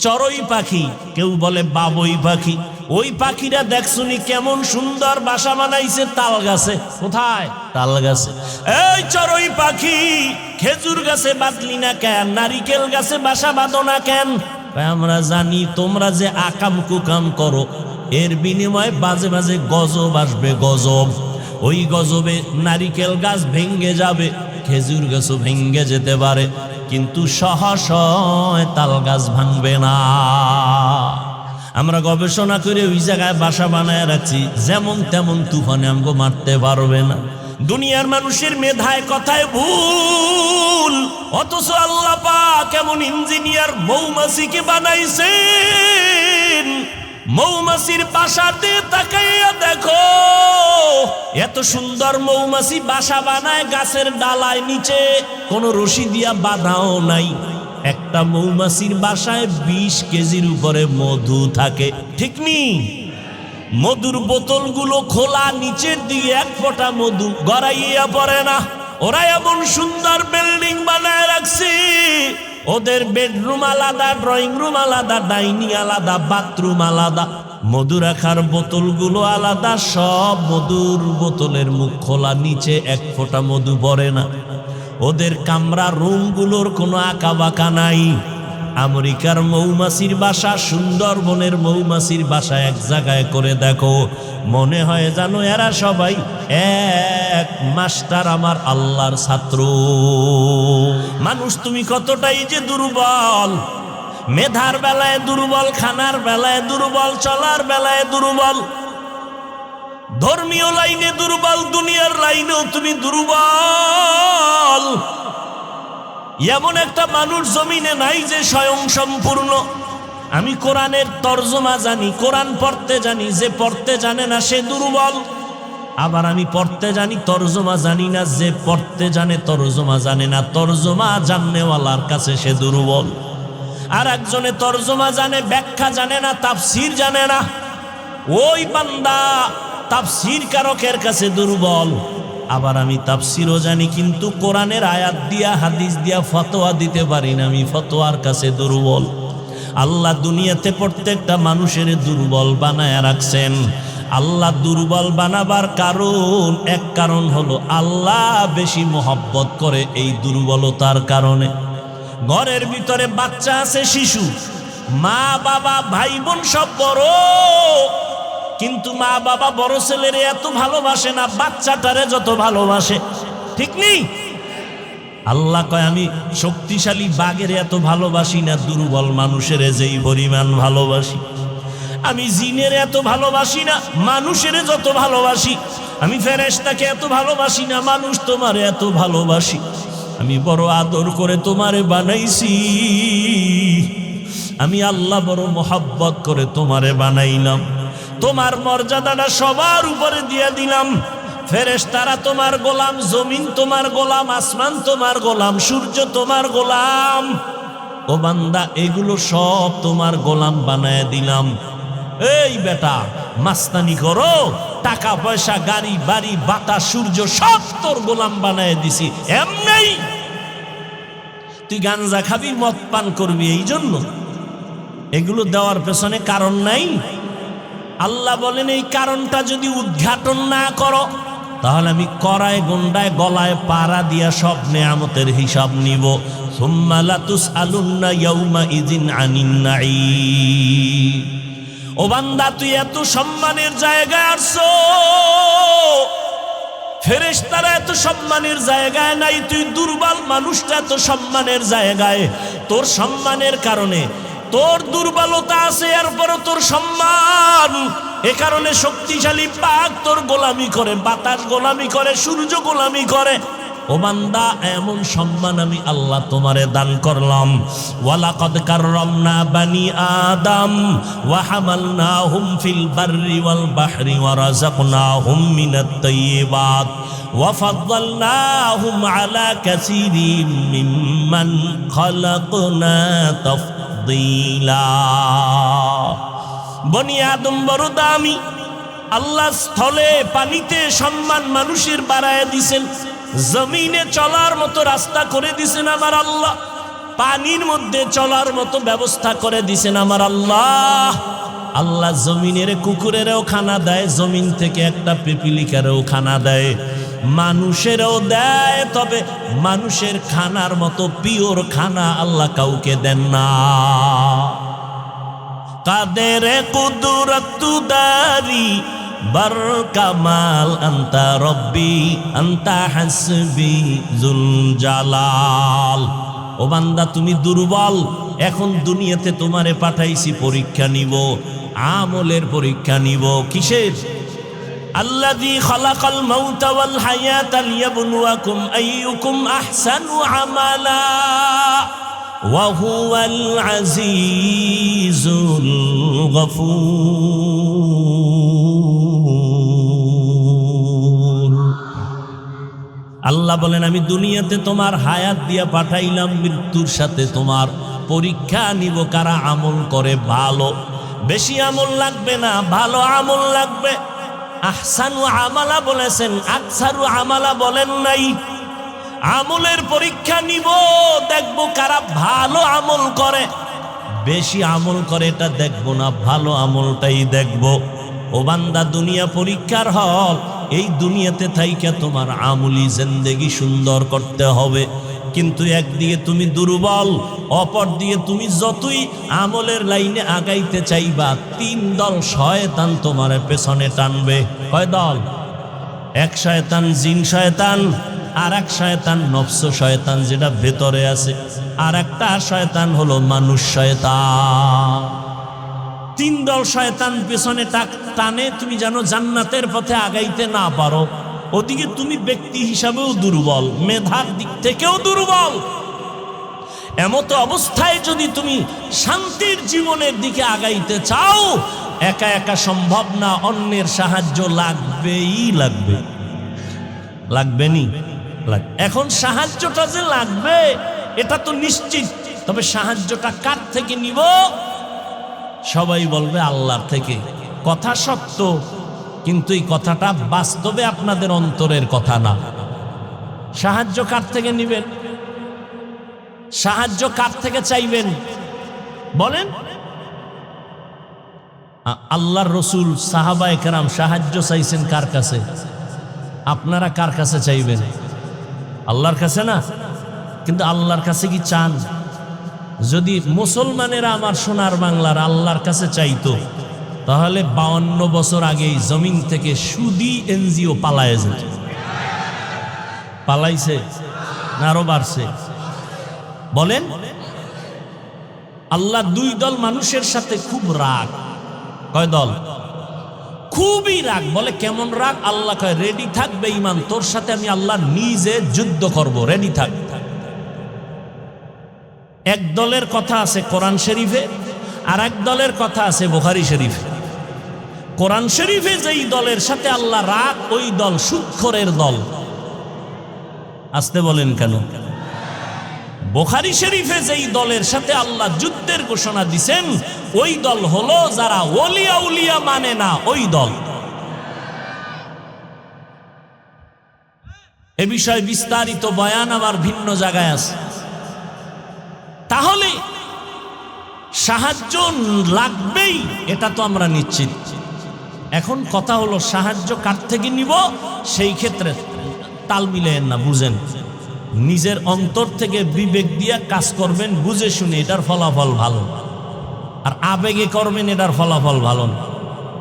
চড়ুই পাখি, কেউ বলে বাবুই পাখি। ওই পাখিরা দেখছুনি কেমন সুন্দর বাসা বানাইছে তাল গাছে। কোথায়? তাল গাছে। এই চড়ুই পাখি, খেজুর গাছে বাঁধলি না কেন? নারিকেল গাছে বাসা বাঁধো না কেন? আমরা জানি তোমরা যে আকাম কুকাম করো, এর বিনিময়ে বাজে বাজে গজব আসবে, গজব। ওই গজবে নারিকেল গাছ ভেঙ্গে যাবে, খেজুর গাছও ভেঙ্গে যেতে পারে, কিন্তু সহসয় তাল গাছ ভাঙবে না। আমরা গবেষণা করে ওই জায়গায় বাসা বানায় রাখছি, যেমন তেমন তুফানে আমগো মারতে পারবে না। দুনিয়ার মানুষের মেধায় কথায় ভুল, অথচ আল্লাহ পাক কেমন ইঞ্জিনিয়ার মৌমাছিকে বানাইছেন। মৌমাছির বাসাতে তাকাইয়া দেখো, এত সুন্দর মৌমাছি বাসা বানায় গাছের ডালায়, নিচে কোনো রশি দিয়া বাঁধাও নাই। একটা মৌমাছির বাসায় 20 কেজির উপরে মধু থাকে, ঠিক নি? মধুর বোতলগুলো খোলা, নিচের দিকে এক ফোঁটা মধু গড়াইয়া পড়ে না। ওরা এমন সুন্দর বিল্ডিং বানায় রাখছে, ওদের বেডরুম আলাদা, ড্রয়িং রুম আলাদা, ডাইনিং আলাদা, বাথরুম আলাদা, মধু রাখার বোতলগুলো আলাদা। সব মধুর বোতলের মুখ খোলা, নিচে এক ফোঁটা মধু পড়ে না। ওদের কামরা রুমগুলোর কোনো আঁকা বাঁকা নাই। আমেরিকার মৌমাছির বাসা, সুন্দরবনের মৌমাছির বাসা এক জায়গায় করে দেখো, মনে হয় জানো এরা সবাই এক মাস্টার, আমার আল্লাহর ছাত্র। মানুষ তুমি কতটাই যে দুর্বল, মেধার বেলায় দুর্বল, খানার বেলায় দুর্বল, চলার বেলায় দুর্বল, ধর্মীয় লাইনে দুর্বল, দুনিয়ার লাইনেও তুমি দুর্বল। এমন একটা মানুষ জমিনে নাই যে স্বয়ং সম্পূর্ণ। আমি কোরআনের তর্জমা জানি, কোরআন পড়তে জানি, যে পড়তে জানে না সে দুর্বল। আবার আমি পড়তে জানি, তর্জমা জানি না, যে পড়তে জানে তর্জমা জানে না, তর্জমা জাননেওয়ালার কাছে সে দুর্বল। আর একজনে তর্জমা জানে, ব্যাখ্যা জানে না, তাফসীর জানে না, ওই বান্দা তাফসীর কারকের কাছে দুর্বল। আবার আমি তাফসীরও জানি, কিন্তু কোরআনের আয়াত দিয়া হাদিস দিয়া ফতোয়া দিতে পারি না, আমি ফতোয়ার কাছে দুর্বল। আল্লাহ দুনিয়াতে প্রত্যেকটা মানুষের দুর্বল বানায় রাখছেন। আল্লাহ দুর্বল বানাবার কারণ, এক কারণ হলো আল্লাহ বেশি মহব্বত করে এই দুর্বলতার কারণে। ঘরের ভিতরে বাচ্চা আছে, শিশু, মা বাবা ভাই বোন সব বড়, কিন্তু মা বাবা বড় ছেলেরে এত ভালোবাসে না বাচ্চাটারে যত ভালোবাসে, ঠিক নেই? আল্লাহ কয় আমি শক্তিশালী বাঘের এত ভালোবাসি না, দুর্বল মানুষের যেই পরিমাণ ভালোবাসি। আমি জিনের এত ভালোবাসি না, মানুষের যত ভালোবাসি। আমি ফেরেশতাকে এত ভালোবাসি না, মানুষ তোমারে এত ভালোবাসি। আমি বড় আদর করে তোমারে বানাইছি, আমি আল্লাহ বড় মোহাব্বত করে তোমারে বানাইলাম। তোমার মর্যাদাটা সবার উপরে দিয়ে দিলাম। ফেরেশতারা তোমার গোলাম, জমিন তোমার গোলাম, আসমান তোমার গোলাম, সূর্য তোমার গোলাম। ও বান্দা, এগুলো সব তোমার গোলাম বানায় দিলাম। এই বেটা, মাস্তানি করো, টাকা পয়সা, গাড়ি বাড়ি, বাতাস, সূর্য সব তোর গোলাম বানায় দিছি। এমনি তুই গাঞ্জা খাবি, মদ পান করবি, এই জন্য এগুলো দেওয়ার পেছনে কারণ নাই। আল্লাহ বলেন এই কারণটা যদি উদ্ঘাটন না করো, তাহলে আমি করায় গন্ডায় গলায় পাড়া দিয়া সব নেয়ামতের হিসাব নিব। সুম্মা লাতুসআলুন্না ইয়াউমাইযিন আনিন নাঈম। ও বান্দা, তুই এত সম্মানের জায়গায় আসছো, ফেরেশতারা এত সম্মানের জায়গায় নাই। তুই দুর্বল মানুষটা এত সম্মানের জায়গায়। তোর সম্মানের কারণে, তোর দুর্বলতা আছে, এরপরও তোর সম্মান। এ কারণে শক্তিশালী বাঘ তোর গোলামি করে, বাতাস গোলামি করে, সূর্য গোলামি করে। ও বান্দা, এমন সম্মান আমি আল্লাহ তোমারে দান করলাম। ওয়ালাকাদ কাররামনা বানি আদম ওয়া হামালনাহুম ফিল বাররি ওয়াল বাহরি ওয়া রাযাকনাহুম মিনাত তাইয়্যিবাত ওয়া ফাদ্দালনাহুম আলা কাসীরিম মিম্মান খালাকনা তাফদীলা। বনি আদম বড় দামি। আল্লাহ স্থলে পানিতে সম্মান মানুষের বাড়ায় দিছেন, জমিনে চলার মতো রাস্তা করে দিছেন আমার আল্লাহ। পানির মধ্যে চলার মতো ব্যবস্থা করে দিছেন আমার আল্লাহ। আল্লাহ জমিনের কুকুরেরও খানা দেয়, জমিন থেকে একটা পিপিলিকারও খানা দেয়, মানুষেরও দেয়। তবে মানুষের খানার মতো পিওর খানা আল্লাহ কাউকে দেন না। কাদের কুদরত দারি বার কামাল আন্তা রব্বি আন্তা হাসবি জুল জালাল। ও বান্দা তুমি দুর্বল, এখন দুনিয়াতে তোমারে পাঠাইছি পরীক্ষা নিব, আমলের পরীক্ষা নিব। কিসের? আল্লাযী খালাকাল মাউতা ওয়াল হায়াতা লিয়াবলুয়াকুম আইয়ুকুম আহসানু আমালা ওয়া হুয়াল আজিজুল গফুর। আল্লাহ বলেন আমি দুনিয়াতে তোমার হায়াত দিয়া পাঠাইলাম, মৃত্যুর সাথে তোমার পরীক্ষা নিব কারা আমল করে ভালো। বেশি আমল লাগবে না, ভালো আমল লাগবে। আহসানু আমালা বলেছেন, আকসারু আমালা বলেন নাই। আমলের পরীক্ষা নিব, দেখবো কারা ভালো আমল করে। বেশি আমল করে এটা দেখবো না, ভালো আমলটাই দেখবো। ও বান্দা দুনিয়া পরীক্ষার হল, এই দুনিয়াতে থাইকা তোমার আমলি জিন্দেগি সুন্দর করতে হবে। কিন্তু একদিকে তুমি দুর্বল, অপর দিকে তুমি যতই আমলের লাইনে আগাইতে চাইবা, তিন দল শয়তান তোমার পেছনে টানবে। কয় দল? এক শয়তান জিন শয়তান, আর এক শয়তান নফস শয়তান যেটা ভেতরে আছে, আর একটা শয়তান হলো মানুষ শয়তান। তিন দল শয়তান পেছনে টানে, তুমি জানো জান্নাতের পথে আগাইতে না পারো। ওদিকে তুমি ব্যক্তি হিসাবেও দুর্বল, মেধার দিক থেকেও দুর্বল। এমত অবস্থায় যদি তুমি শান্তির জীবনের দিকে আগাইতে চাও, একা একা সম্ভব না, অন্যের সাহায্য লাগবেই লাগবে। লাগবে নি? এখন সাহায্যটা যে লাগবে এটা তো নিশ্চিত। তবে সাহায্যটা কার থেকে নিব? সবাই বলবে আল্লাহর থেকে। কথা সত্য, কিন্তু এই কথাটা বাস্তবে আপনাদের অন্তরের কথা না। সাহায্য কার থেকে নিবেন? সাহায্য কার থেকে চাইবেন বলেন? আল্লাহর রসুল সাহাবায়ে কেরাম সাহায্য চাইছেন কার কাছে? আপনারা কার কাছে চাইবেন? আল্লাহর কাছে না? কিন্তু আল্লাহর কাছে কি চান? যদি মুসলমানেরা আমার সোনার বাংলার আল্লাহর কাছে চাইতো, তাহলে 52 বছর আগেই জমিন থেকে সুদী এনজিও পালায় যেত। পালাইছে না আরো বাড়ছে? বলেন। আল্লাহ দুই দল মানুষের সাথে খুব রাগ। কয় দল? খুবই রাগ। বলে কেমন রাগ? আল্লাহ কয় রেডি থাকবে ইমান, তোর সাথে আমি আল্লাহ নিজে যুদ্ধ করব, রেডি থাক। এক দলের কথা আছে কোরআন শরীফে, আর এক দলের কথা আছে বুখারী শরীফে। কোরআন শরীফে যেই দলের সাথে আল্লাহ রাগ, ওই দল সুদখোরের দল। আসতে বলেন কেন? বুখারী শরীফে যেই দলের সাথে আল্লাহ যুদ্ধের ঘোষণা দিছেন, ওই দল হলো যারা ওলিয়া উলিয়া মানে না, ওই দল। এ বিষয়ে বিস্তারিত বয়ান আমার ভিন্ন জায়গায় আছে। তাহলে সাহায্য লাগবেই, এটা তো আমরা নিশ্চিত। এখন কথা হলো সাহায্য কার থেকে নিব? সেই ক্ষেত্রে তাল মিলেন না, বুঝেন। নিজের অন্তর থেকে বিবেক দিয়ে কাজ করবেন, বুঝে শুনে এটার ফলাফল ভালো। আর আবেগে করবেন, এটার ফলাফল ভালো না।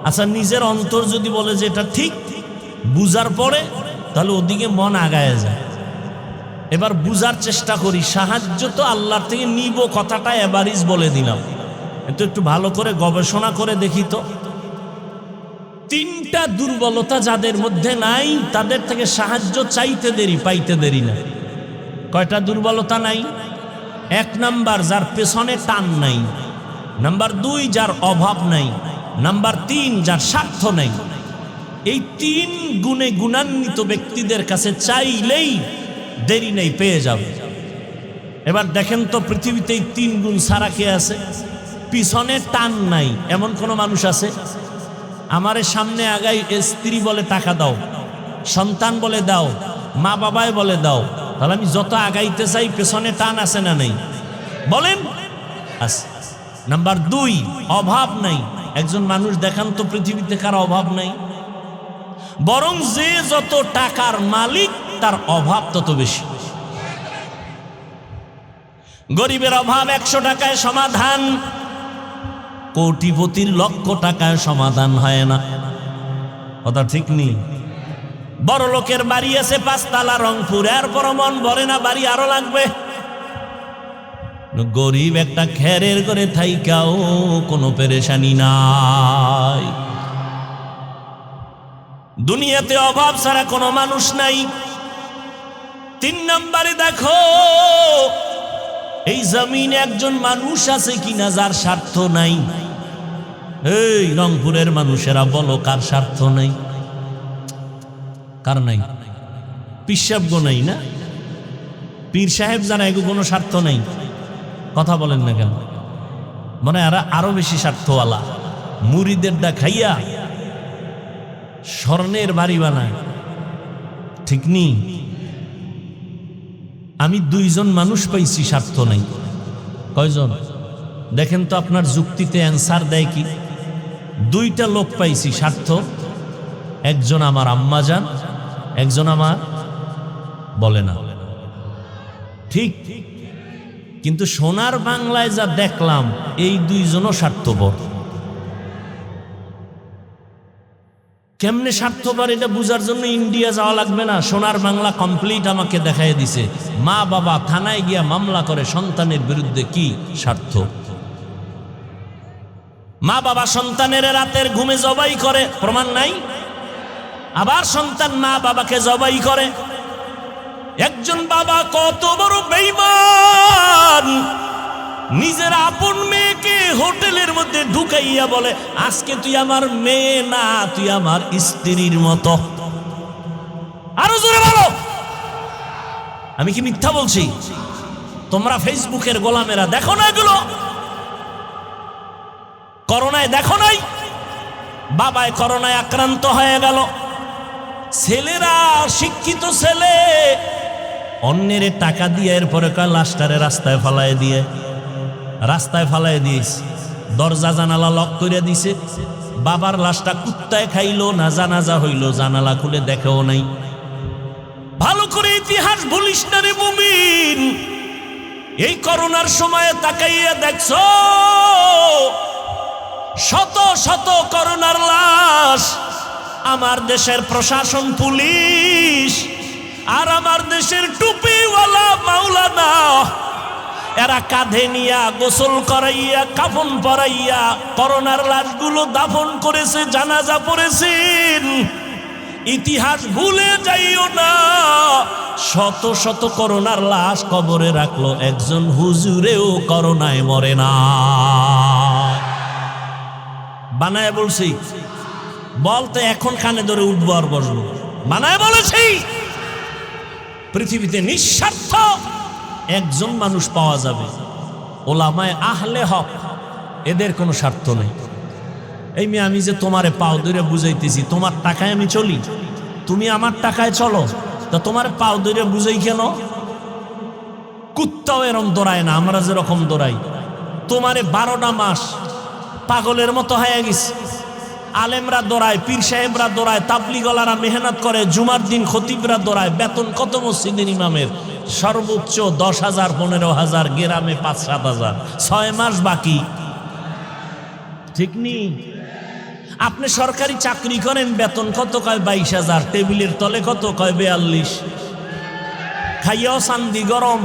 আচ্ছা, নিজের অন্তর যদি বলে যে এটা ঠিক, বুঝার পরে তাহলে ওদিকে মন আগায় যায়। এবার বুঝার চেষ্টা করি, সাহায্য তো আল্লাহর থেকে নিব, কথাটা এভারেজ বলে দিলাম, কিন্তু একটু ভালো করে গবেষণা করে দেখি তো। তিনটা দুর্বলতা যাদের মধ্যে নাই, তাদের থেকে সাহায্য চাইতে দেরি, পাইতে দেরি না। কয়টা দুর্বলতা নাই? এক নাম্বার, যার পেছনে টান নাই। নাম্বার 2, যার অভাব নাই। নাম্বার 3, যার স্বার্থ নাই। এই 3 গুণে গুণান্বিত ব্যক্তিদের কাছে চাইলেই দেরি নেই, পেয়ে যাবে। এবার দেখেন তো পৃথিবীতে এই 3 গুণ ছাড়া কে আছে? পিছনে টান নাই এমন কোন মানুষ আছে? আমারে সামনে আগাই স্ত্রী বলে টাকা দাও, সন্তান বলে দাও, মা বাবাই বলে দাও, তাহলে আমি যত আগাইতে চাই পেছনে টান আছে না নেই? বলেন। নাম্বার 2, অভাব নাই। একজন মানুষ দেখান তো পৃথিবীতে কার অভাব নাই? বরং যে যত টাকার মালিক তার অভাব তত বেশি। গরিবের অভাব 100 টাকায় সমাধান, কোটিপতির লক্ষ টাকায় সমাধান হয় না। কথা ঠিক নেই? বড় লোকের বাড়ি আছে 5 তলা রংপুর, এরপর মন ভরে না, বাড়ি আরো লাগবে। গরিব একটা খেরের করে থাইকাও কোনো পেরেশানি নাই। দুনিয়াতে অভাব ছাড়া কোনো মানুষ নাই। 3 নম্বরে দেখো, এই জমিনে একজন মানুষ আছে কিনা যার স্বার্থ নাই? এই রংপুরের মানুষেরা বলো, কার স্বার্থ নাই? কার নাই? পিসাবগো নাই না? পীর সাহেব যারা, এগো কোনো স্বার্থ নাই। কথা বলেন না কেন? মানে এরা আরো বেশি স্বার্থওয়ালা। মুরিদের ডা খাইয়া স্বর্ণের বাড়ি বানায়, ঠিক নি? আমি 2 জন মানুষ পাইছি স্বার্থ নাই। কয়জন? দেখেন তো আপনার যুক্তিতে অ্যান্সার দেয় কি? 2টা লোক পাইছি স্বার্থ। একজন আমার আম্মাজান, একজন আমার, বলে না ঠিক? কিন্তু সোনার বাংলায় যা দেখলাম, এই 2 জনও স্বার্থপর। কেমনে স্বার্থপর এটা বুঝার জন্য ইন্ডিয়া যাওয়া লাগবে না। সোনার বাংলা কমপ্লিট আমাকে দেখাই দিছে। মা বাবা থানায় গিয়া মামলা করে সন্তানের বিরুদ্ধে, কি স্বার্থ? মা বাবা সন্তানের রাতের ঘুমে জবাই করে, প্রমাণ নাই? আবার সন্তান মা বাবাকে জবাই করে। একজন বাবা কত বড় বেঈমান, নিজের আপন মেয়েকে হোটেলের মধ্যে ঢুকাইয়া বলে, আজকে তুই আমার মেয়ে না, তুই আমার স্ত্রীর মতো। আরো জোরে বলো। আমি কি মিথ্যা বলছি? তোমরা ফেসবুকের গোলামেরা দেখো না এগুলো? করোনায় দেখো নাই? বাবায় করোনায় আক্রান্ত হয়ে গেল, ছেলেরা, শিক্ষিত ছেলে, অন্যের টাকা দিয়ে এরপরে কয় লাশটারে রাস্তায় ফালায় দিয়ে, রাস্তায় ফালায় দিয়েছে, দরজা জানালা লক করে দিছে। বাবার লাশটা কুত্তায় খাইলো না, জানাজা হইল, জানালা খুলে দেখেও নাই। ভালো করে ইতিহাস ভুলিস না রে মুমিন। এই করোনার সময়ে তাকাইয়া দেখছো শত শত করোনার লাশ। আমার দেশের প্রশাসন, পুলিশ, আর আমার দেশের টুপিওয়ালা মাওলানা, এরা কাঁধে নিয়া গোসল করাইয়া, কাফন পরাইয়া করোনার লাশগুলো দাফন করেছে, জানাজা পড়েছেন। ইতিহাস ভুলে যাইও না। শত শত করোনার লাশ কবরে রাখলো, একজন হুজুরেও করোনায় মরে না। বানায় বলছি, বলতে এখন কানে ধরে উঠবো আর বসবো। বানায় বলেছি, পৃথিবীতে নিঃস্বার্থ একজন মানুষ পাওয়া যাবে, ওলামায়ে আহলে হক। এদের কোনো স্বার্থ নেই। এই মেয়ে, আমি যে তোমারে পাও ধরে বুঝাইতেছি, তোমার টাকায় আমি চলি, তুমি আমার টাকায় চলো, তা তোমার পাও ধরে বুঝাই কেন? কুত্তাও এরম দৌড়ায় না, আমরা যেরকম দৌড়াই। তোমারে 12টা মাস পাগলের মতো হয়ে গেছে। আলেমরা দৌড়ায়, পীর সাহেবরা দৌড়ায়, তাবলিগলারা মেহনত করে, জুমার দিন খতিবরা দৌড়ায়। বেতন কত মসজিদের ইমামের? সর্বোচ্চ 10,000, 15,000, গ্রামে 5-7,000। 6 মাস বাকি, ঠিক নি? আপনি সরকারি চাকরি করেন, বেতন কত? কয় 22,000। টেবিলের তলে কত? কয় 42। খাইয়াও শান্তি গরম,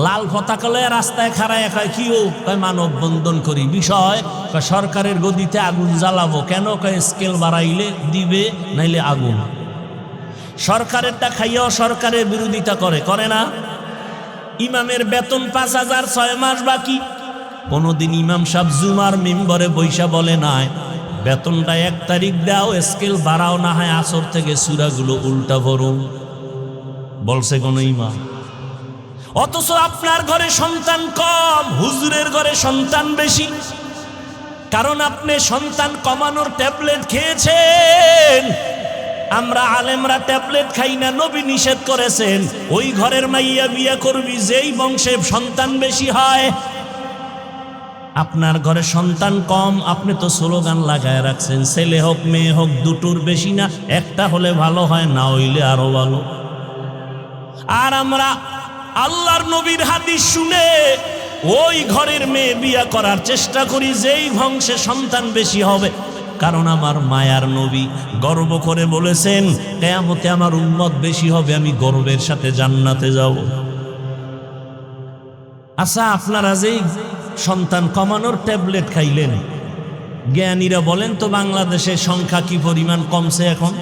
লাল পতাকা লয়ে রাস্তায় খাড়ায় কয় কি ও? কয় মানববন্ধন করি। বিষয় কয় সরকারের গদিতে আগুন জ্বালাবো। কেন? কয় স্কেল বাড়াইলে দিবে, নাইলে আগুন। সরকারেরটা খাইয়াও সরকারের বিরোধিতা করে, করে না? ইমামের বেতন 5,000, 6 মাস বাকি। কোনদিন ইমাম সাহেব জুমার মিম্বরে বৈশা বলে নাই, বেতনটা 1 তারিখ দাও, স্কেল বাড়াও, না হয় আসর থেকে সূরাগুলো উল্টা ভরো? বলছে কোন ইমাম? অথচ আপনার ঘরে সন্তান কম, হুজুরের ঘরে সন্তান বেশি। কারণ আপনি সন্তান কমানোর ট্যাবলেট খেয়েছেন। আমরা আলেমরা ট্যাবলেট খাই না, নবী নিষেধ করেছেন ওই ঘরের মাইয়া বিয়া করবি যেই বংশে সন্তান বেশি হয়। আপনার ঘরে সন্তান কম, আপনি তো স্লোগান লাগায় রাখছেন ছেলে হোক মেয়ে হোক দুটোর বেশি না, একটা হলে ভালো হয়, না হইলে আরো ভালো। আর আমরা আল্লাহর নবীর হাদিস শুনে ওই ঘরের মেয়ে বিয়া করার চেষ্টা করি যেই বংশে সন্তান বেশি হবে। কারণ আমার মায়ার নবী গর্ব করে বলেছেন কিয়ামতে আমার উম্মত বেশি হবে, আমি গর্বের সাথে জান্নাতে যাব। আচ্ছা, আপনারা যেই সন্তান কমানোর ট্যাবলেট খাইলেন, জ্ঞানীরা বলেন তো বাংলাদেশের সংখ্যা কি পরিমাণ কমছে, এখন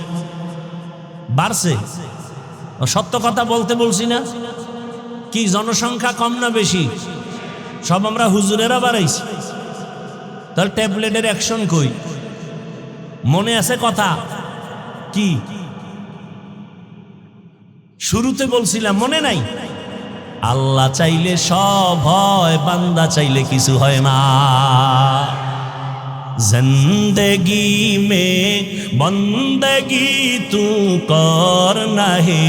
বাড়ছে? সত্য কথা বলতে বলছি না কি? জনসংখ্যা কম না বেশি? সব আমরা হুজুরেরা বাড়াইছি, তাহলে ট্যাবলেটের অ্যাকশন কই? মনে আছে কথা কি শুরুতে বলছিলাম, মনে নাই? আল্লাহ চাইলে সব হয়, বান্দা চাইলে কিছু হয় না। জিন্দগি মে বন্দগি তু করনা হে,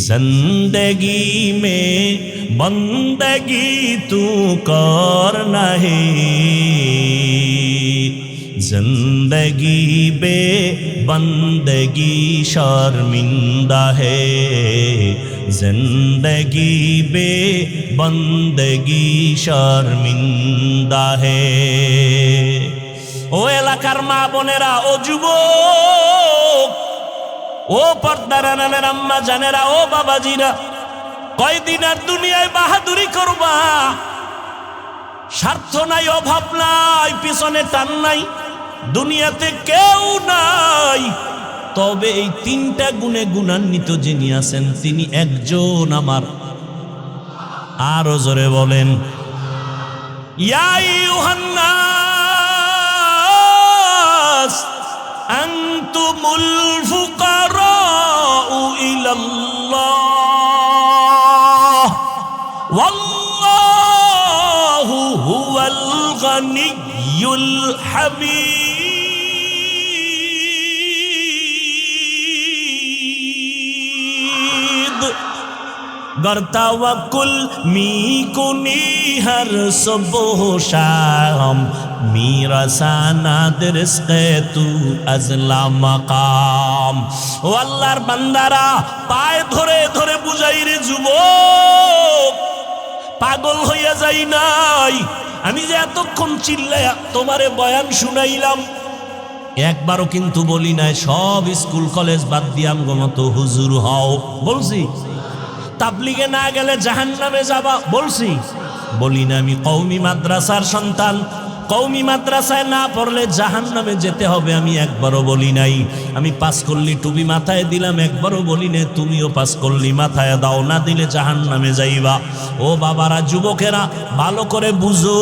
জিন্দগি মে বন্দগি তু করনা হে, जिंदगी बे बंदगी शर्मिंदा है, जिंदगी बे बंदगी शर्मिंदा है। ও এলাকার মা বোনেরা, ও যুবক, ও পর্দার আড়ালের আম্মা জানেরা, ও বাবাজিরা, কয়দিন আর দুনিয়ায় বাহাদুরি করবা? স্বার্থ নাই, অভাব নাই, পিছনে টান নাই, দুনিয়াতে কেউ নাই। তবে এই তিনটা গুণে গুণান্বিত যিনি আছেন তিনি একজন আমার। আরো জোরে বলেন, ইয়া আইয়ুহান নাস আনতুমুল ফুকারাউ ইলাল্লাহ ওয়াল্লাহু হুয়াল গানিয়্যুল হামিদ। गर तवक्कुल मी कुनी हर सुबह शाम, मेरा सानाद रिज़्क़े तू अज़ला मकाम। ও আল্লাহর বান্দারা, পায়ে ধরে ধরে বুঝাই রে যুবক, পাগল হইয়া যাই নাই। আমি যে এতক্ষণ চিল্লায়া তোমারে বয়ান শুনাইলাম, একবারও কিন্তু বলি নাই সব স্কুল কলেজ বাদ দিয়ে আমগো মতো হুজুর হও, বলছি? তাবলিগে না গেলে জাহান্নামে যাবা, বলছি? বলি না। আমি কওমি মাদ্রাসার সন্তান, কওমি মাদ্রাসায় না পড়লে জাহান্নামে যেতে হবে, আমি একবারও বলি নাই। আমি পাস করলি টুপি মাথায় দিলাম, একবারও বলি না তুমিও পাস করলি মাথায় দাও, না দিলে জাহান্নামে যাইবা। ও বাবারা, যুবকেরা, ভালো করে বুঝো,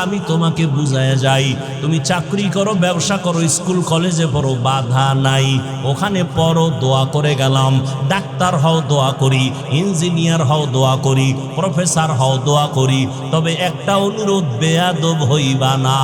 আমি তোমাকে বুঝায় যাই। তুমি চাকরি করো, ব্যবসা করো, স্কুল কলেজে পড়ো, বাধা নাই, ওখানে পড়ো, দোয়া করে গেলাম। ডাক্তার হও, দোয়া করি। ইঞ্জিনিয়ার হও, দোয়া করি। প্রফেসর হও, দোয়া করি। তবে একটা অনুরোধ, বেয়াদব হইবা না।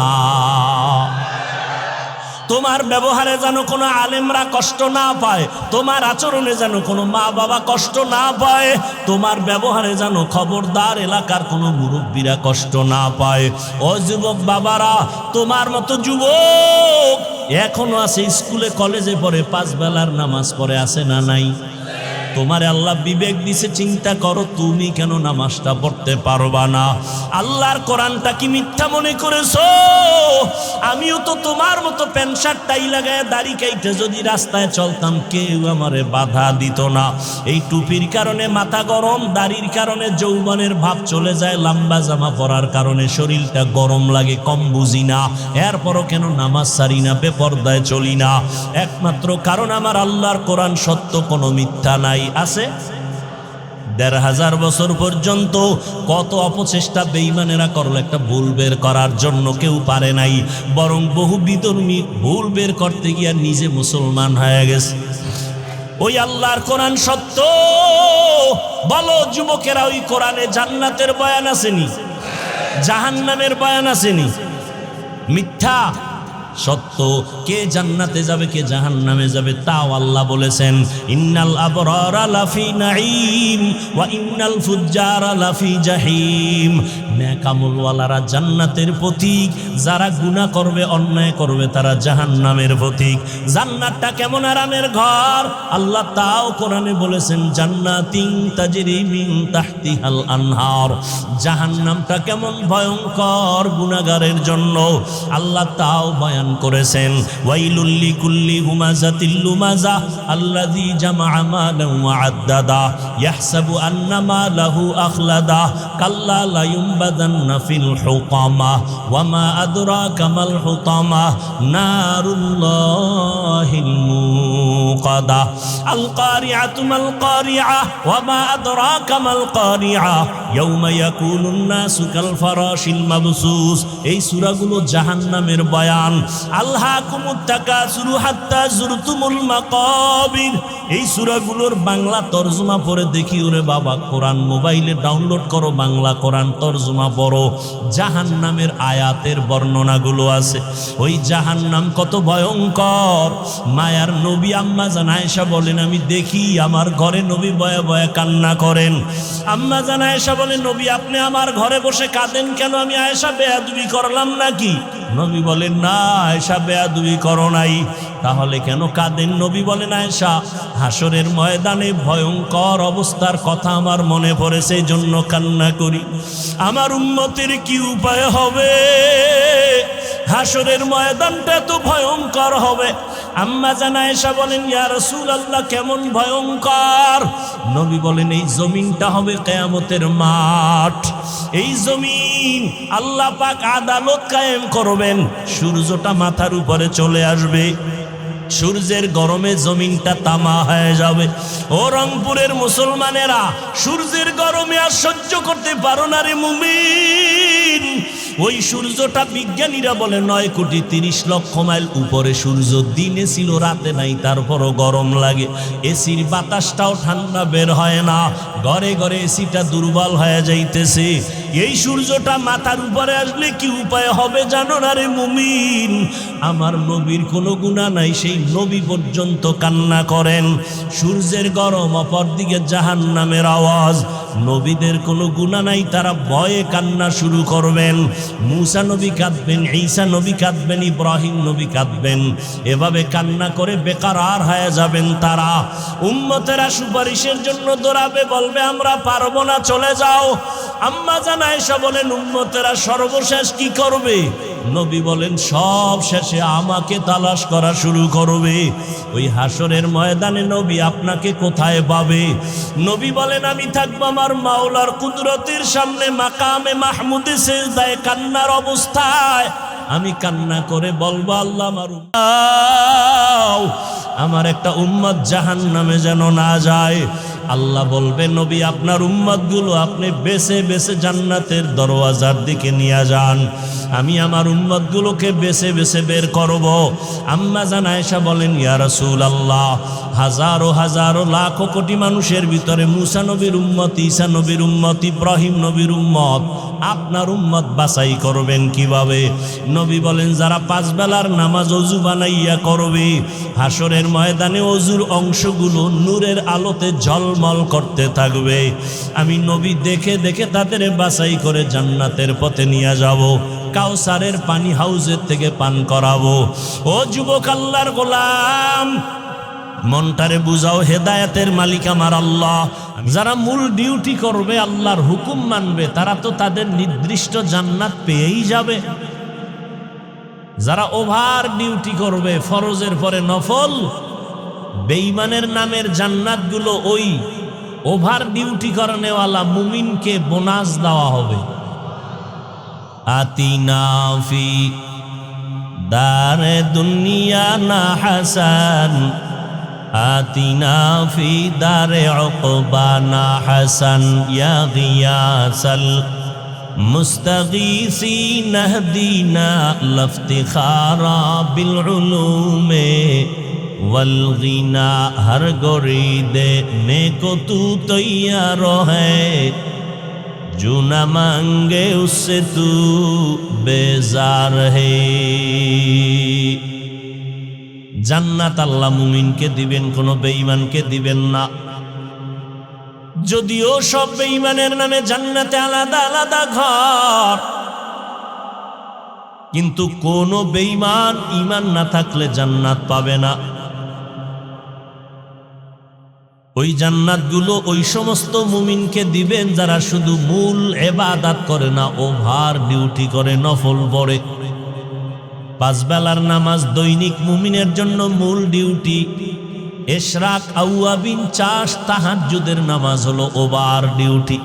তোমার ব্যবহারে যেন কোনো আলেমরা কষ্ট না পায়, তোমার আচরণে যেন কোনো মা বাবা কষ্ট না পায়, তোমার ব্যবহারে যেন খবরদার এলাকার কোনো মুরব্বীরা কষ্ট না পায়। ও যুবক বাবারা, তোমার মতো যুবক এখনো আছে, স্কুলে কলেজে পড়ে, 5 বেলার নামাজ পড়ে, আছে না নাই? তোমারে আল্লাহ বিবেক দিছে, চিন্তা করো তুমি কেন নামাজটা পড়তে পারবা না? আল্লাহর কোরআনটা কি মিথ্যা মনে করেছো? আমিও তো তোমার মতো প্যান্ট শার্ট টাই লাগায় দাড়ি কাইতে যদি রাস্তায় চলতাম, কেউ আমারে বাধা দিত না। এই টুপির কারণে মাথা গরম, দাড়ির কারণে যৌবনের ভাব চলে যায়, লম্বা জামা পরার কারণে শরীরটা গরম লাগে, কম বুঝি না। এরপরও কেন নামাজ সারি না, বেপরদায় চলি না? একমাত্র কারণ আমার আল্লাহর কোরআন সত্য, কোনো মিথ্যা নাই। আছে ১৫০০ বছর পর্যন্ত কত অপচেষ্টা বেঈমানেরা করলো একটা ভুল বের করার জন্য, কেউ পারে নাই। বরং বহু বিধর্মী ভুল বের করতে গিয়ে নিজে মুসলমান হয়ে গেছে। ওই আল্লাহর কোরআন সত্য। বলো যুবকেরা, ওই কোরআনে জান্নাতের বয়ান আসেনি? জাহান্নামের বয়ান আসেনি? মিথ্যা সত্য। কে জান্নাতে যাবে কে জাহান্নামে যাবে তাও আল্লাহ বলেছেন। ইন্নাল আবরারা লাফি নাঈম ওয়া ইন্নাল ফুজ্জারা লাফি জাহিম। নেক আমলওয়ালারা জান্নাতের পথিক, যারা গুনাহ করবে অন্যায় করবে তারা জাহান্নামের পথিক। জান্নাতটা কেমন আরামের ঘর আল্লাহ তাও কোরআনে বলেছেন, জান্নাতিন তাজরি মিন তাহতিহাল আনহার। জাহান্নামটা কেমন ভয়ঙ্কর গুনাহগারের জন্য আল্লাহ তাও বয়ান করেছেন। ওয়াইলুল লিকুল্লি হুমাযাতিল লুমাযা আল্লাযী জামাআ মালান ওয়া আদ্দাদা ইয়াহসাবু আন্না মালাহু আখলাদা কাল্লা লা ইউমবাদান্না ফিল হুতামা ওয়া মা আদরাকা মাল হুতামা নারুল্লাহিল মুকাদা আল কারিআতু মাল কারিআ ওয়া মা আদরাকা মাল কারিআ ইয়াউমা ইয়াকুনুন নাসু কাল ফারাশিল মাবসুস। এই সূরাগুলো জাহান্নামের বয়ান। আলহাকুমুত তাকাসুরু হাত্তা যুরতুমুল মাকাবির। এই সূরাগুলোর বাংলা তরজমা পড়ে দেখি, ওরে বাবা কোরআন মোবাইলে ডাউনলোড করো, বাংলা কোরআন তরজমা পড়ো, জাহান্নামের আয়াতের বর্ণনাগুলো আছে। ওই জাহান্নাম কত ভয়ঙ্কর। মায়ার নবী আম্মা জান আয়েশা বলেন, আমি দেখি আমার ঘরে নবী বয়ে বয়ে কান্না করেন। আম্মা জান আয়েশা বলেন, নবী আপনি আমার ঘরে বসে কাঁদেন কেন? আমি আয়েশা বেয়াদবি করলাম নাকি? নবী বলেন, না আয়েশা বেয়াদবি করো নাই। তাহলে কেন কাঁদেন? নবী বলেন, আয়েশা হাসরের ময়দানে ভয়ঙ্কর অবস্থার কথা আমার মনে পড়েছে, এই জন্য কান্না করি। আমার উম্মতের কি উপায় হবে? হাসরের ময়দানটা তো ভয়ঙ্কর হবে। আম্মা জান আয়েশা বলেন, ইয়া রাসূলুল্লাহ কেমন ভয়ঙ্কর? নবী বলেন, এই জমিনটা হবে কিয়ামতের মাঠ। এই জমিন আল্লাহ পাক আদালত কায়েম করবেন। সূর্যটা মাথার উপরে চলে আসবে, সূর্যের গরমে জমিনটা তামা হয়ে যাবে। ও রংপুরের মুসলমানেরা, সূর্যের গরমে আর সহ্য করতে পারো না রে মুমিন। ওই সূর্যটা বিজ্ঞানীরা বলে 9,30,00,000 মাইল উপরে সূর্য। দিনে ছিল রাতে নাই, তারপরও গরম লাগে। এসির বাতাসটাও ঠান্ডা বের হয় না, ঘরে ঘরে এসিটা দুর্বল হয়ে যাইতেছে। এই সূর্যটা মাথার উপরে আসলে কি উপায় হবে জানো না রে মুমিন? আমার নবীর কোনো গুনাহ নাই, সেই নবী পর্যন্ত কান্না করেন। সূর্যের গরম, অপরদিকে জাহান্নামের আওয়াজ। নবীদের কোনো গুনাহ নাই, তারা ভয়ে কান্না শুরু করবেন। মূসা নবী কাঁদবেন, ঈসা নবী কাঁদবেন, ইব্রাহিম নবী কাঁদবেন। এভাবে কান্না করে বেকারার হয়ে যাবেন তারা। উম্মতেরা সুপারিশের জন্য দৌড়াবে, বলবে আমরা পারবো না, চলে যাও। আম্মা জান আয়েশা বলেন, উম্মতেরা সর্বশেষ কি করবে? নবী বলেন, সব শেষে আমাকে তালাশ করা শুরু করবে। ওই হাসরের ময়দানে নবী আপনাকে কোথায় পাবে? নবী বলেন, আমি থাকবো আমার মাওলার কুদরতের সামনে মাকামে মাহমুদে সিজদায় কান্নার অবস্থায়। আমি কান্না করে বলবো, আল্লাহ আমার একটা উম্মত জাহান্নামে যেন না যায়। আল্লাহ বলবে, নবী আপনার উম্মতগুলো আপনি বেছে বেছে জান্নাতের দরওয়াজার দিকে নিয়ে যান। আমি আমার উম্মতগুলোকে বেছে বেছে বের করব। আম্মা জান আয়েশা বলেন, ইয়া রাসূলুল্লাহ হাজারো হাজারো লাখো কোটি মানুষের ভিতরে মূসা নবীর উম্মত, ঈসা নবীর উম্মত, ইব্রাহিম নবীর উম্মত, আপনার উম্মত বাছাই করবেন কিভাবে? নবী বলেন, যারা 5 বেলার নামাজ ওযু বানাইয়া করবে, হাসরের ময়দানে ওযুর অংশগুলো নূরের আলোতে ঝলমল করতে থাকবে। আমি নবী দেখে দেখে তাদের বাছাই করে জান্নাতের পথে নিয়ে যাব। কাউসারের পানি হাউজের থেকে পান করাবো। ও যুবক আল্লাহর গোলাম, মনটারে বুঝাও, হেদায়েতের মালিক আমার আল্লাহ। যারা মূল ডিউটি করবে, আল্লাহর হুকুম মানবে, তারা তো তাদের নির্দিষ্ট জান্নাত পেয়েই যাবে। যারা ওভার ডিউটি করবে, ফরজের পরে নফল, বেঈমানের নামের জান্নাতগুলো ওই ওভার ডিউটি করানেওয়ালা মুমিনকে বোনাস দেওয়া হবে। আতিনা ফি দারে দুনিয়া না হাসান, আতিনা ফি দারে উকবানা হাসান, ইয়া গিয়াসাল মুস্তাগীসিন হদিনা লফতিখারা বিল উলুমে वल गिना हर गोरी देने को तू तैयार है, जो न मांगे उससे तू बेजार है। জান্নাত আল্লাহ মুমিনকে দিবেন, কোনো বেঈমানকে দিবেন না। যদিও সব বেঈমানের নামে জান্নাতে আলাদা আলাদা ঘর, কিন্তু কোন বেঈমান ঈমান না থাকলে জান্নাত পাবে না। ওই জান্নাতগুলো ওই সমস্ত মুমিনকে দিবেন যারা শুধু মূল ইবাদত করে না, ওভার ডিউটি করে, নফল পড়ে। 5 বেলার নামাজ দৈনিক মুমিনের জন্য মূল ডিউটি। ইশরাক, আওয়াবিন, চাষ, তাহাজ্জুদের নামাজ হলো ওভার ডিউটি।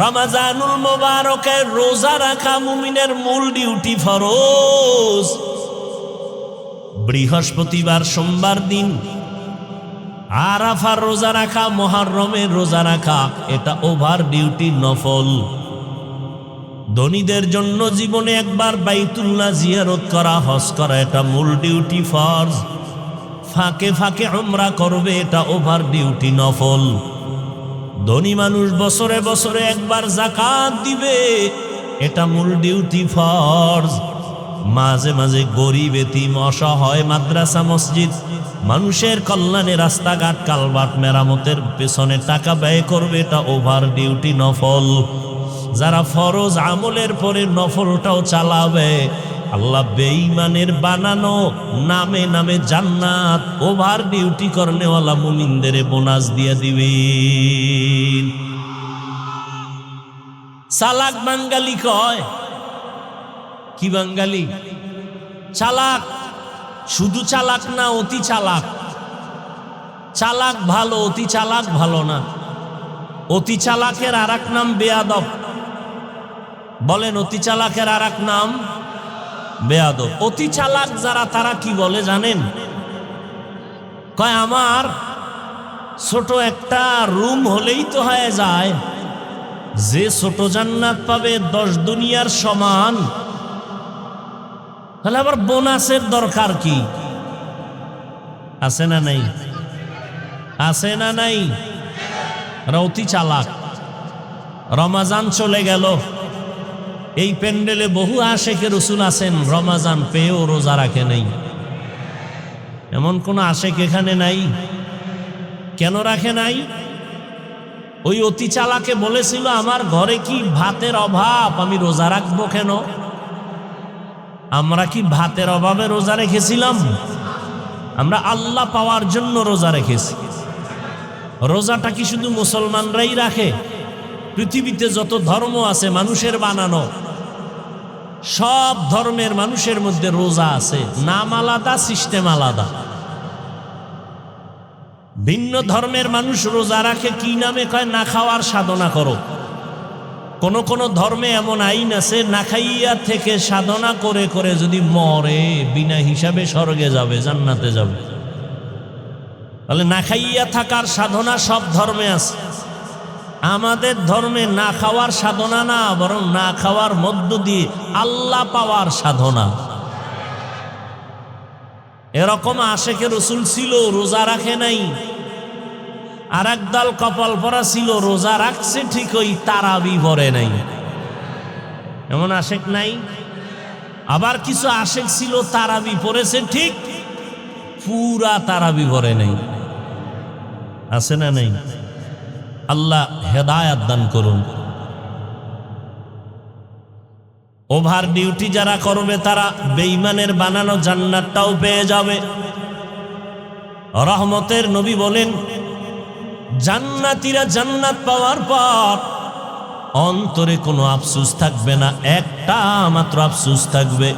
রমজানুল মুবারকে রোজা রাখা মুমিনের মূল ডিউটি, ফরজ। বৃহস্পতিবার, সোমবার দিন আরাফার রোজা রাখা, মুহররমের রোজা রাখা, এটা ওভার ডিউটি, নফল। ধনীদের জন্য জীবনে একবার বাইতুল্লাহ জিয়ারত করা, হজ করা, এটা মূল ডিউটি, ফরজ। ফাঁকে ফাঁকে উমরা করবে, এটা ওভার ডিউটি, নফল। ধনী মানুষ বছরে বছরে একবার যাকাত দিবে, এটা মূল ডিউটি, ফরজ। মাঝে মাঝে গরিব, এতিম, অসহায়, মাদ্রাসা, মসজিদ, মানুষের কল্যাণে রাস্তাঘাট, কালভার্ট মেরামতের পেছনে টাকা ব্যয় করবে, এটা ওভার ডিউটি, নফল। যারা ফরজ আমলের পরে নফলটাও চালাবে, আল্লাহ বেঈমানের বানানো নামে নামে জান্নাত ওভার ডিউটি করনেওয়ালা মুমিনদের বোনাস দিয়ে দিবেন। চালাক বাঙালি কয়, কি বাঙালি? চালাক। শুধু চালাক না, অতি চালাক। চালাক ভালো, অতি চালাক ভালো না। অতি চালাকের আর এক নাম বেয়াদব। বলেন, অতি চালাকের আর এক নাম বেয়াদব। অতি চালাক যারা, তারা কি বলে জানেন? কয় আমার ছোট একটা রুম হলেই তো হয়ে যায়, যে ছোট জান্নাত পাবে 10 দুনিয়ার সমান, তাহলে আবার বোনাসের দরকার কি? আছে না নাই? আছে না নাই? অতি চালাক। রমাজান চলে গেল, এই প্যান্ডেলে বহু আশেকে রসুল আছেন, রমাজান পেয়েও রোজা রাখে নাই। এমন কোন আশেক এখানে নাই? কেন রাখে নাই? ওই অতি চালাকে বলেছিল, আমার ঘরে কি ভাতের অভাব, আমি রোজা রাখবো কেন? আমরা কি ভাতের অভাবে রোজা রেখেছিলাম? আমরা আল্লাহ পাওয়ার জন্য রোজা রেখেছি। রোজাটা কি শুধু মুসলমানরাই রাখে? পৃথিবীতে যত ধর্ম আছে মানুষের বানানো, সব ধর্মের মানুষের মধ্যে রোজা আছে, নাম আলাদা, সিস্টেম আলাদা। ভিন্ন ধর্মের মানুষ রোজা রাখে কি নামে? কয় না খাওয়ার সাধনা করো। কোন কোন ধর্মে এমন আইন আছে, না খাইয়া থেকে সাধনা করে করে যদি মরে, বিনা হিসাবে স্বর্গে যাবে, জান্নাতে যাবে। তাহলে না খাইয়া থাকার সাধনা সব ধর্মে আছে। আমাদের ধর্মে না খাওয়ার সাধনা না, বরং না খাওয়ার মধ্য দিয়ে আল্লাহ পাওয়ার সাধনা। এরকম আশেকে রসুল ছিল, রোজা রাখে নাই। আর একদল কপাল পরা ছিল, রোজা রাখছে ঠিকই, তারাবি পড়ে নাই। এমন আশেক নাই? আবার কিছু আশেক ছিল, তারাবি পড়েছে ঠিক, পুরা তারাবি পড়ে নাই। আছে না নাই? আল্লাহ হেদায়াত দান করুন। ওভার ডিউটি যারা করবে, তারা বেঈমানের বানানো জান্নাতটাও পেয়ে যাবে। রহমতের নবী বলেন, জান্নাতীরা জান্নাত পাওয়ার পর অন্তরে কোনো আফসোস থাকবে না, একটা মাত্র আফসোস থাকবে,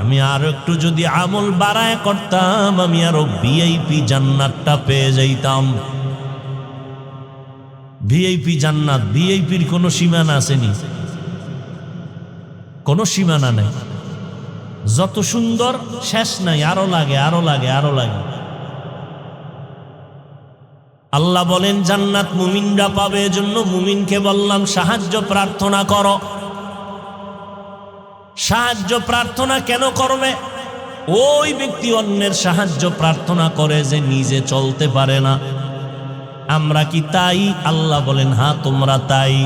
আমি আরো একটু যদি আমল বাড়ায় করতাম, আমি আরো ভিআইপি জান্নাতটা পেয়ে যাইতাম। ভিআইপি জান্নাত, ভিআইপির কোনো সীমানা আসেনি? কোনো সীমানা নেই। যত সুন্দর শেষ নাই, আরো লাগে, আরো লাগে, আরো লাগে। আল্লাহ বলেন জান্নাত মুমিনরা পাবে, এজন্য মুমিনকে বললাম সাহায্য প্রার্থনা করো। সাহায্য প্রার্থনা কেন করবে? ওই ব্যক্তি অন্যের সাহায্য প্রার্থনা করে যে নিজে চলতে পারে না। আমরা কি তাই? আল্লাহ বলেন হ্যাঁ, তোমরা তাই।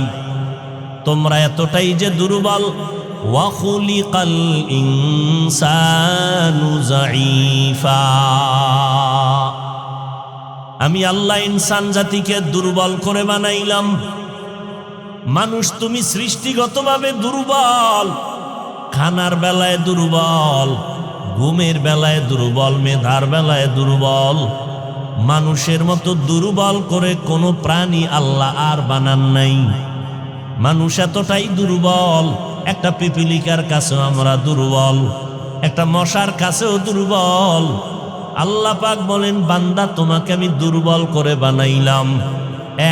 তোমরা এতটাই যে দুর্বল। ওয়া খুলিকাল ইনসানু যায়ীফা, আমি আল্লাহ ইনসান জাতিকে দুর্বল করে বানাইলাম। মানুষ তুমি সৃষ্টিগতভাবে দুর্বল, খানার বেলায় দুর্বল, ঘুমের বেলায় দুর্বল, মেধার বেলায় দুর্বল। মানুষের মতো দুর্বল করে কোনো প্রাণী আল্লাহ আর বানান নাই। মানুষ এতটাই দুর্বল, একটা পিপিলিকার কাছেও আমরা দুর্বল, একটা মশার কাছেও দুর্বল। আল্লাহ পাক বলেন, বান্দা তোমাকে আমি দুর্বল করে বানাইলাম।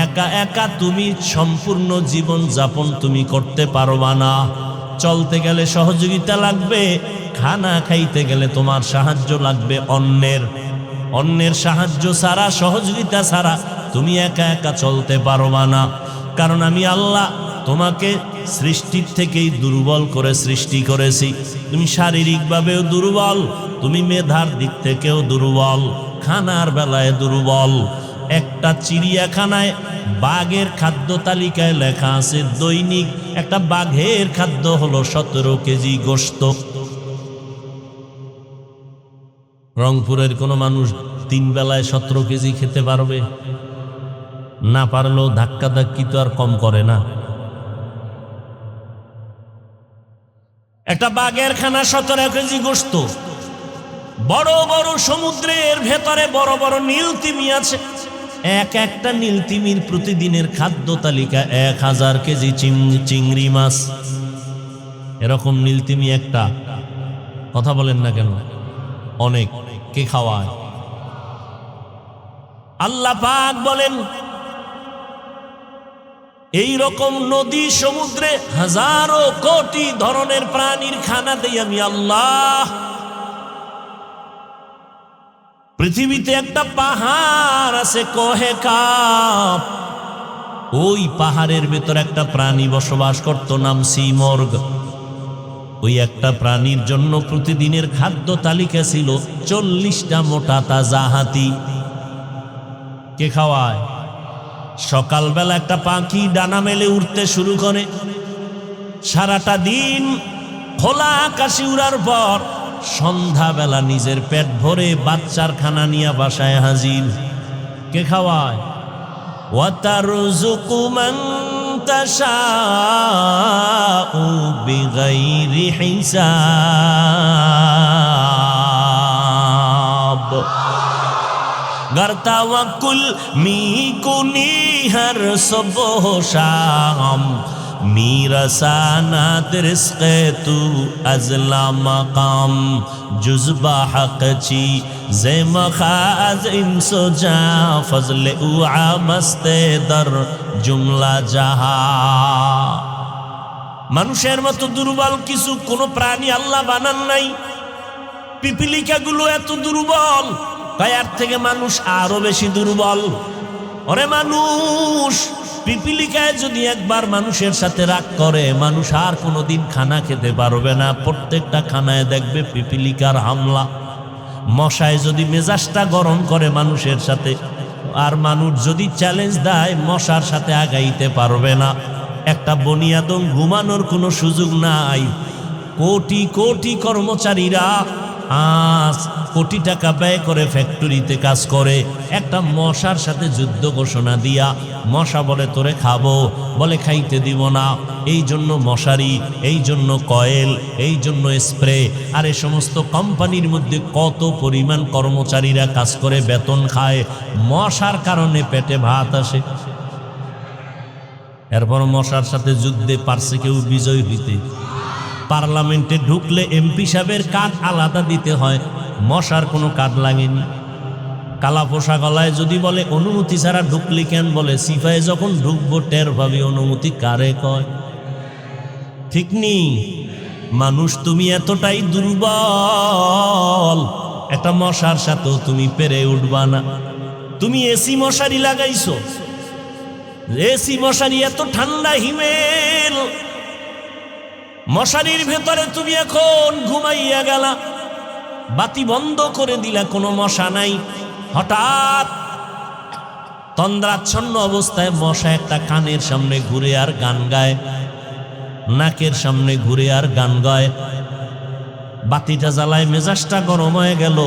একা একা তুমি সম্পূর্ণ জীবন যাপন তুমি করতে পারবা না। চলতে গেলে সহযোগিতা লাগবে, খানা খাইতে গেলে তোমার সাহায্য লাগবে অন্যের সাহায্য ছাড়া, সহযোগিতা ছাড়া তুমি একা একা চলতে পারবা না। কারণ আমি আল্লাহ তোমাকে সৃষ্টির থেকেই দুর্বল করে সৃষ্টি করেছি। তুমি শারীরিকভাবেও দুর্বল, তুমি মেধার দিক থেকেও দুর্বল, খানার বেলায় দুর্বল। একটা চিড়িয়াখানায় বাঘের খাদ্য তালিকায় লেখা আছে দৈনিক একটা বাঘের খাদ্য হলো 17 কেজি গোশত। রংপুরের কোনো মানুষ 3 বেলায় 17 কেজি খেতে পারবে না? পারলেও ধাক্কা ধাক্কি তো আর কম করে না। একটা বাঘের খানা 17 কেজি গোশত। বড় বড় সমুদ্রের ভেতরে বড় বড় নীলতিমি আছে, একটা নীলতিমির প্রতিদিনের খাদ্য তালিকা 1000 কেজি চিংড়ি মাছ। এরকম নীলতিমি একটা, কথা বলেন না কেন? অনেক। কে খাওয়ায়? আল্লাহ পাক বলেন, এই রকম নদী সমুদ্রে হাজারো কোটি ধরনের প্রাণীর খানা দেই আমি আল্লাহ। পৃথিবীতে একটা পাহাড় আছে কোহে কাফ, ওই পাহাড়ের ভেতর একটা প্রাণী বসবাস করত, নাম সিমর্গ। ওই একটা প্রাণীর জন্য প্রতিদিনের খাদ্য তালিকা ছিল 40টা মোটা তাজা হাতি। কে খাওয়ায়? সকালবেলা একটা পাখি ডানা মেলে উঠতে শুরু করে, সারাটা দিন খোলা আকাশে উড়ার পর সন্ধ্যাবেলা নিজের পেট ভরে বাচ্চার খানা নিয়ে বাসায় হাজির। কে খাওয়ায়? ওয়াতারযুকু মান তাশাউ বিগাইরি হিসাব। गर तवक्कुल मी कुनी हर सुबह शाम मीरसाना रिज़्क़े तू अज़ला मकाम जुज़बा हक़ ची ज़े मखाज़ इंसो जा फज़ले उआ मस्ते दर जुमला जहा। মানুষের মতো দুর্বল কিছু কোন প্রাণী আল্লাহ বানান নাই। পিপিলিকাগুলো এত দুর্বল, তার থেকে মানুষ আরো বেশি দুর্বল। ওরে মানুষ, পিপিলিকায় যদি একবার মানুষের সাথে রাগ করে, মানুষ আর কোনোদিন খানা খেতে পারবে না। প্রত্যেকটা খানায় দেখবে পিপিলিকার হামলা। মশায় যদি মেজাজটা গরম করে মানুষের সাথে, আর মানুষ যদি চ্যালেঞ্জ দেয়, মশার সাথে আগাইতে পারবে না। একটা বনিয়াদম ঘুমানোর কোনো সুযোগ নাই। কোটি কোটি কর্মচারীরা আজ কোটি টাকা ব্যয় করে ফ্যাক্টরিতে কাজ করে, একটা মশার সাথে যুদ্ধ ঘোষণা দিয়া, মশা বলে তোরে খাবো, বলে খাইতে দিব না। এই জন্য মশারি, এই জন্য কয়েল, এই জন্য স্প্রে। আর এই সমস্ত কোম্পানির মধ্যে কত পরিমাণ কর্মচারীরা কাজ করে, বেতন খায়, মশার কারণে পেটে ভাত আসে। এরপর মশার সাথে যুদ্ধে পারছে কেউ বিজয় হইতে? পার্লামেন্টে ঢুকলে এমপি সাহেবের কার্ড আলাদা দিতে হয়, মশার কোনো কার্ড লাগেনি। কালা পোশাক গলায় যদি বলে অনুমতি ছাড়া ঢুকলি কেন, বলে সিপাহে যখন ঢুকবো টের ভাবি অনুমতি কারে কয়। ঠিক নি? মানুষ তুমি এতটাই দুর্বল, একটা মশার সাথেও তুমি পেরে উঠবা না। তুমি এসি মশারি লাগাইছো, এসি মশারি এত ঠান্ডা হিমেল, মশারির ভেতরে তুমি এখন ঘুমাইয়া গেলা, বাতি বন্ধ করে দিলা, কোনো মশা নাই। হঠাৎ তন্দ্রাচ্ছন্ন অবস্থায় মশা একটা কানের সামনে ঘুরে আর গান গায়, নাকের সামনে ঘুরে আর গান গায়। বাতিটা জ্বালায়, মেজাজটা গরম হয়ে গেল,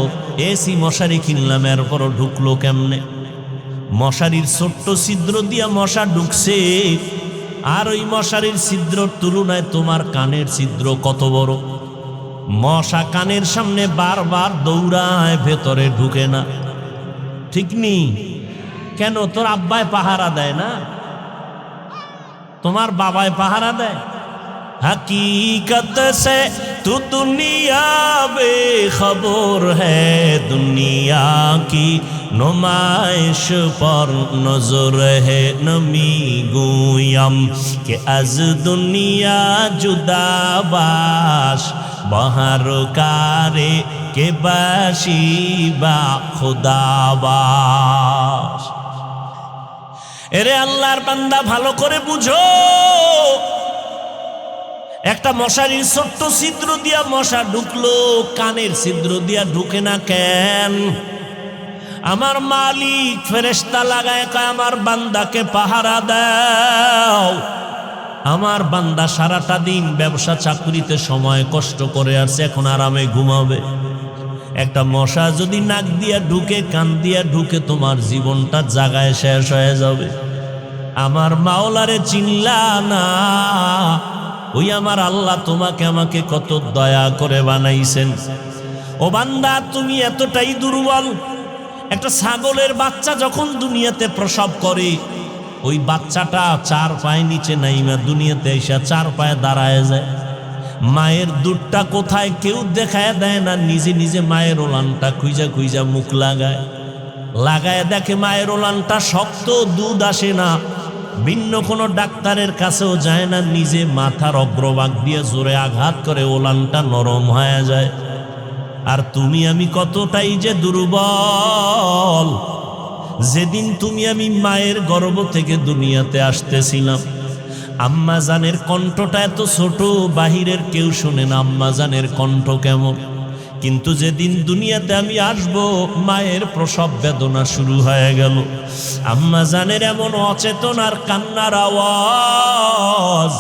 এসি মশারি কিনলাম, এরপরও ঢুকলো কেমনে? মশারির ছোট্ট ছিদ্র দিয়া মশা ঢুকছে, আর ওই মশারির ছিদ্রর তুলনায় তোমার কানের ছিদ্র কত বড়। মশা কানের সামনে বারবার দৌড়ায়, ভেতরে ঢুকে না। ঠিক নি? কেন? তোর আব্বায় পাহারা দেয় না? তোমার বাবায় পাহারা দেয়? हकीकत से तू दुनिया बेखबर है, दुनिया की नुमाइश पर नजर है। नमी गुयम के अज दुनिया जुदा बाश, बहर कारे के बाशी बा खुदा बाश। এরে আল্লাহর বান্দা, ভালো করে বুঝো, একটা মশারির ছোট্ট ছিদ্র দিয়া মশা ঢুকলো, কানের ছিদ্র দিয়া ঢুকে না কেন? আমার মালিক ফেরেশতা লাগায় কয়, আমার বান্দাকে পাহারা দাও। আমার বান্দা সারাটা দিন ব্যবসা চাকরিতে সময় কষ্ট করে আসছে, এখন আরামে ঘুমাবে। একটা মশা যদি নাক দিয়া ঢুকে, কান দিয়া ঢুকে, তোমার জীবনটা জাগায় শেষ হয়ে যাবে। আমার মাওলারে চিনলা না? ওই আমার আল্লাহ তোমাকে আমাকে কত দয়া করে বানাইছেন। ও বান্দা, তুমি এতটাই দুর্বল। একটা ছাগলের বাচ্চা যখন দুনিয়াতে প্রসব করে, ওই বাচ্চাটা 4 পায়ে নিচে নাইমা দুনিয়াতে এসে 4 পায়ে দাঁড়ায় যায়। মায়ের দুধটা কোথায় কেউ দেখায় দেয় না, নিজে নিজে মায়ের ওলানটা খুঁজা খুঁজা মুখ লাগায় দেখে মায়ের ওলানটা শক্ত, দুধ আসে না। ভিন্ন কোনো ডাক্তারের কাছেও যায় না, নিজে মাথার অগ্রভাগ দিয়ে জোরে আঘাত করে ওলানটা নরম হয়ে যায়। আর তুমি আমি কতটাই যে দুর্বল। যেদিন তুমি আমি মায়ের গর্ভ থেকে দুনিয়াতে আসতেছিলাম, আম্মা জানের কণ্ঠটা এত ছোট, বাহিরের কেউ শুনে না আম্মা জানের কণ্ঠ কেমন। কিন্তু যেদিন দুনিয়াতে আমি আসব, মায়ের প্রসব বেদনা শুরু হয়ে গেল। আম্মা জানের এমন অচেতন আর কান্নার আওয়াজ,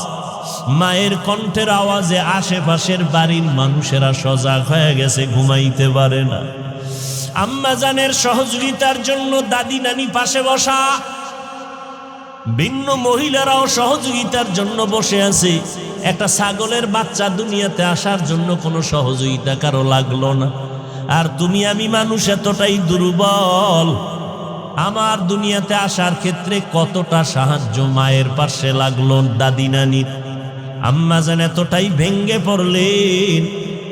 মায়ের কণ্ঠের আওয়াজে আশেপাশের বাড়ির মানুষেরা সজাগ হয়ে গেছে, ঘুমাইতে পারে না। আম্মা জানের সহযোগিতার জন্য দাদি নানি পাশে বসা, ভিন্ন মহিলারাও সহযোগিতার জন্য বসে আছে। একটা ছাগলের বাচ্চা দুনিয়াতে আসার জন্য কোনো সহযোগিতা কারো লাগলো না। আর তুমি আমি মানুষ এতটাই দুর্বল, আমার দুনিয়াতে আসার ক্ষেত্রে কতটা সাহায্য মায়ের পাশে লাগলো, দাদি নানির। আম্মা জান এতটাই ভেঙ্গে পড়লেন,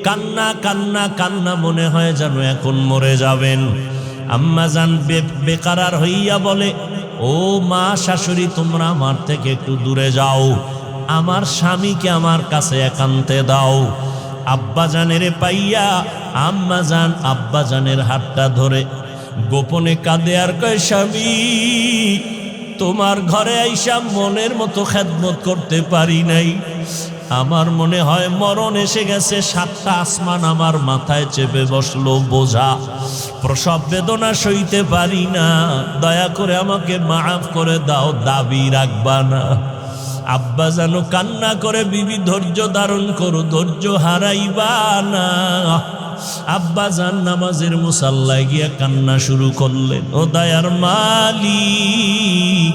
কান্না কান্না কান্না, মনে হয় যেন এখন মরে যাবেন। আম্মা জান বেকারার হইয়া বলে, ও মা, শাশুড়ি, তোমরা আমার থেকে একটু দূরে যাও, আমার স্বামীকে আমার কাছে একান্তে দাও। আব্বা জানের পাইয়া আম্মা জান আব্বা জানের হাতটা ধরে গোপনে কাঁদে আর কয়, স্বামী, তোমার ঘরে আইসা মনের মতো খেদমত করতে পারি নাই। আমার মনে হয় মরণ এসে গেছে, 7টা আসমান আমার মাথায় চেপে বসলো বোঝা, প্রসব বেদনা সইতে পারি না, দয়া করে আমাকে মাফ করে দাও, দাবি রাখবা না। আব্বা জানো কান্না করে, বিবি ধৈর্য ধারণ করো, ধৈর্য হারাইবা না। আব্বা জান নামাজের মুসাল্লায় গিয়া কান্না শুরু করলেন, ও দয়ার মালিক,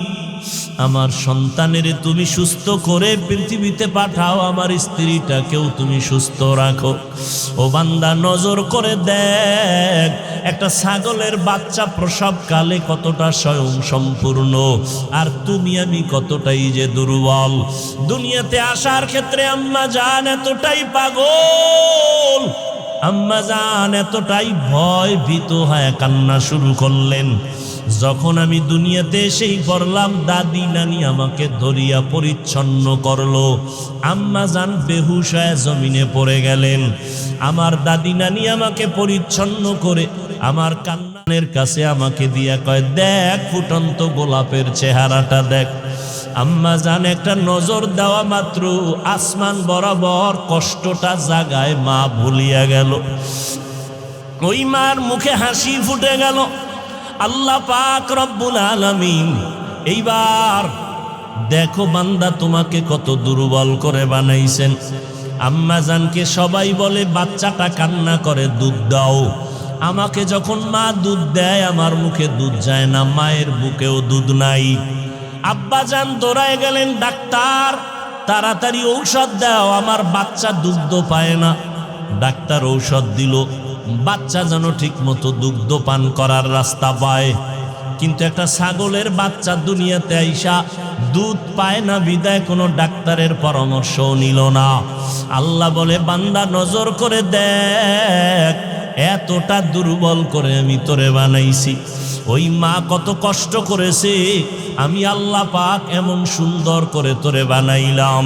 আমার সন্তানের তুমি সুস্থ করে পৃথিবীতে পাঠাও, আমার স্ত্রীটাকেও তুমি সুস্থ রাখো। ও বান্দা, নজর করে দেখ, একটা ছাগলের বাচ্চা প্রসবকালে কতটা স্বয়ং সম্পূর্ণ, আর তুমি আমি কতটাই যে দুর্বল। দুনিয়াতে আসার ক্ষেত্রে আম্মা জান এতটাই পাগল, আম্মা জান এতটাই ভয় ভীত হয়ে কান্না শুরু করলেন। যখন আমি দুনিয়াতে এসেই পড়লাম, দাদি নানি আমাকে ধরিয়া পরিচ্ছন্ন করলো। আম্মা জান বেহুশ হয়ে জমিনে পড়ে গেলেন। আমার দাদি নানি আমাকে পরিচ্ছন্ন করে আমার কান্নার কাছে আমাকে দিয়া কয়, দেখ ফুটন্ত গোলাপের চেহারাটা দেখ। আম্মা জান একটা নজর দেওয়া মাত্র আসমান বরাবর কষ্টটা জাগায় মা ভুলিয়া গেল। ওই মার মুখে হাসি ফুটে গেল। আল্লাহ পাক রব্বুল আলামিন এইবার দেখো বান্দা তোমাকে কত দুর্বল করে বানাইছেন। আম্মা জানকে সবাই বলে বাচ্চাটা কান্না করে দুধ দাও। আমাকে যখন মা দুধ দেয় আমার মুখে দুধ যায় না, মায়ের বুকেও দুধ নাই। আব্বা জান দৌড়ায় গেলেন, ডাক্তার তাড়াতাড়ি ঔষধ দাও, আমার বাচ্চা দুগ্ধ পায় না। ডাক্তার ঔষধ দিল, বাচ্চা যেন ঠিক মতো দুগ্ধ পান করার রাস্তা পায়। কিন্তু একটা ছাগলের বাচ্চা দুনিয়াতে আইসা দুধ পায় না বিদায় কোনো ডাক্তারের পরামর্শও নিল না। আল্লাহ বলে বান্দা নজর করে দেখ, এতটা দুর্বল করে আমি তোরে বানাইছি। ওই মা কত কষ্ট করেছে, আমি আল্লাহ পাক এমন সুন্দর করে তোরে বানাইলাম।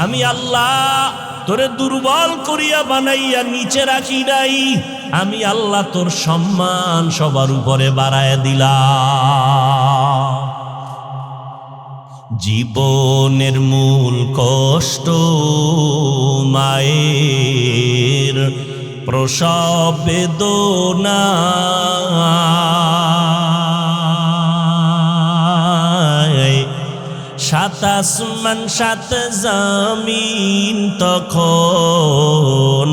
আমি আল্লাহ তোরে দুর্বল করিয়া বানাইয়া নিচে রাখি নাই, আমি আল্লাহ তোর সম্মান সবার উপরে বাড়ায় দিলাম। জীবনের মূল কষ্ট মায়ের প্রসব বেদনা, সাত আসমান সাত জমিন তখন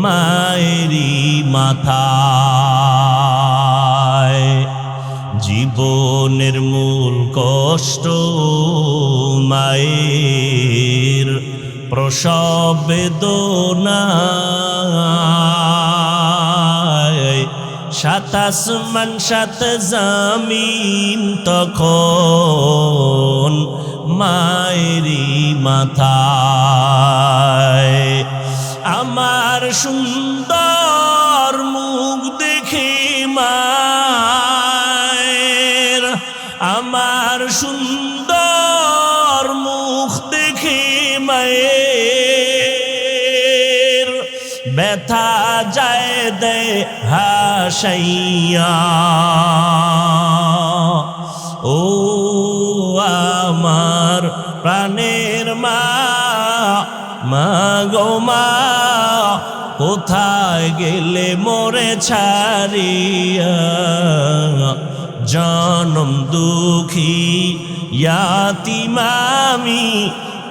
মায়েরই মাথায়। জীবনের মূল কষ্ট মায়ের প্রসব বেদনা, সাত আসমান সাত জমিন তখন মায়েরই মাথায়। আমার সুন্দর মুখ দেখে মায়ের, আমার সুন্দর মুখ দেখে মায়ের ব্যথা যায় দে হাসাইয়া। ও আমার প্রাণের মা, মা গো মা, কোথায় গেলে মোরে ছাড়িয়া? জনম দুঃখী ইয়াতিম আমি,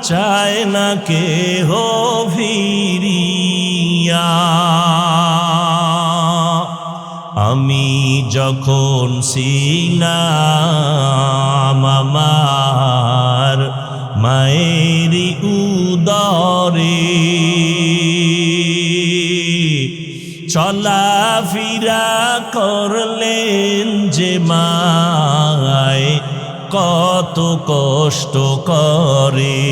চায় না কেহ ফিরিয়া। আমি যখন ছিলাম আমার মায়েরই উদরে, চলাফেরা করলেন যে মায় কত কষ্ট করে।